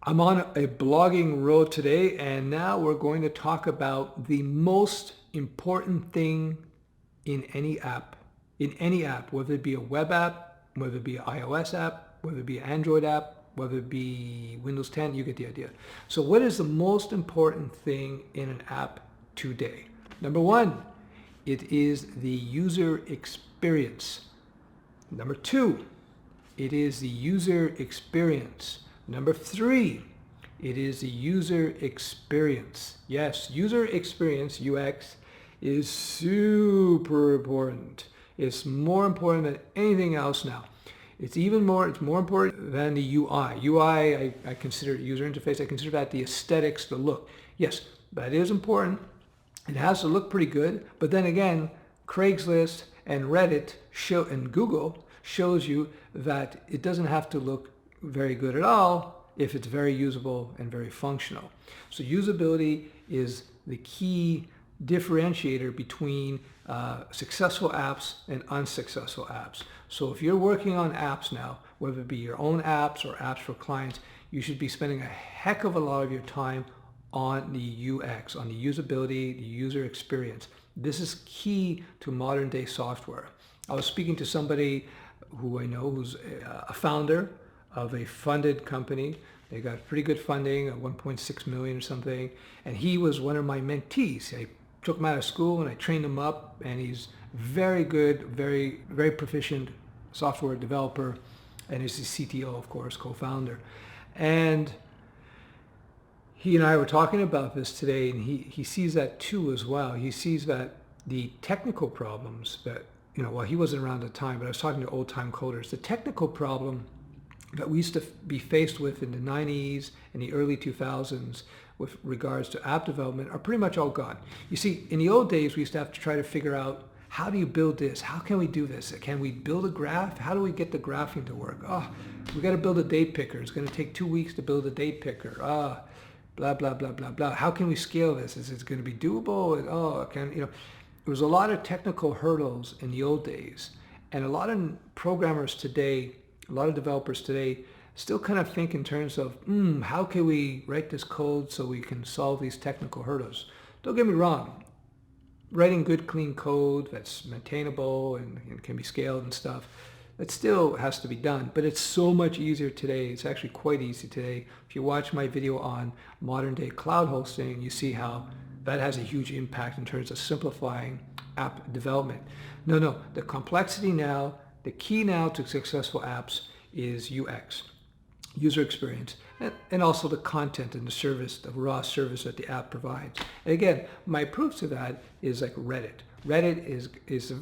I'm on a blogging road today, and now we're going to talk about the most important thing in any app. In any app, whether it be a web app, whether it be an iOS app, whether it be an Android app, whether it be Windows 10, you get the idea. So what is the most important thing in an app today? Number one, it is the user experience. Number two, it is the user experience. Number three, it is the user experience. Yes, user experience, UX, is super important. It's more important than anything else now. It's more important than the UI. UI, I consider it user interface. I consider that the aesthetics, the look. Yes, that is important. It has to look pretty good. But then again, Craigslist and Reddit and Google shows you that it doesn't have to look very good at all if it's very usable and very functional. So usability is the key differentiator between successful apps and unsuccessful apps. So if you're working on apps now, whether it be your own apps or apps for clients, you should be spending a heck of a lot of your time on the UX, on the usability, the user experience. This is key to modern day software. I was speaking to somebody who I know who's a founder of a funded company. They got pretty good funding, 1.6 million or something, and he was one of my mentees. I took him out of school and I trained him up, and he's very good, very, very proficient software developer, and he's the CTO, of course, co-founder. And he and I were talking about this today, and he sees that too as well. He sees that the technical problems that, well, he wasn't around at the time, but I was talking to old-time coders. The technical problem that we used to be faced with in the 90s and the early 2000s with regards to app development are pretty much all gone. You see, in the old days, we used to have to try to figure out, how do you build this? How can we do this? Can we build a graph? How do we get the graphing to work? We got to build a date picker. It's going to take 2 weeks to build a date picker. Blah, blah, blah, blah, blah. How can we scale this? Is it going to be doable? There was a lot of technical hurdles in the old days. And a lot of programmers today, a lot of developers today still kind of think in terms of, how can we write this code so we can solve these technical hurdles? Don't get me wrong. Writing good, clean code that's maintainable and can be scaled and stuff, that still has to be done. But it's so much easier today. It's actually quite easy today. If you watch my video on modern day cloud hosting, you see how that has a huge impact in terms of simplifying app development. No, the complexity now, the key now to successful apps is UX, user experience, and also the content and the service, the raw service that the app provides. And again, my proof to that is like Reddit. Reddit is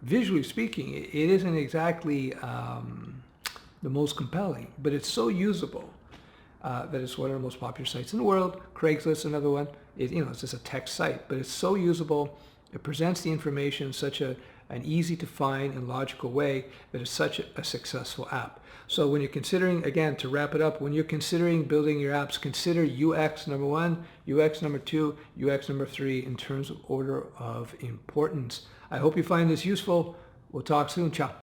visually speaking, it isn't exactly the most compelling, but it's so usable that it's one of the most popular sites in the world. Craigslist, another one. It's just a text site, but it's so usable. It presents the information in such an easy to find and logical way that it's such a successful app. So when you're considering, again, to wrap it up, when you're considering building your apps, consider UX number one, UX number two, UX number three in terms of order of importance. I hope you find this useful. We'll talk soon. Ciao.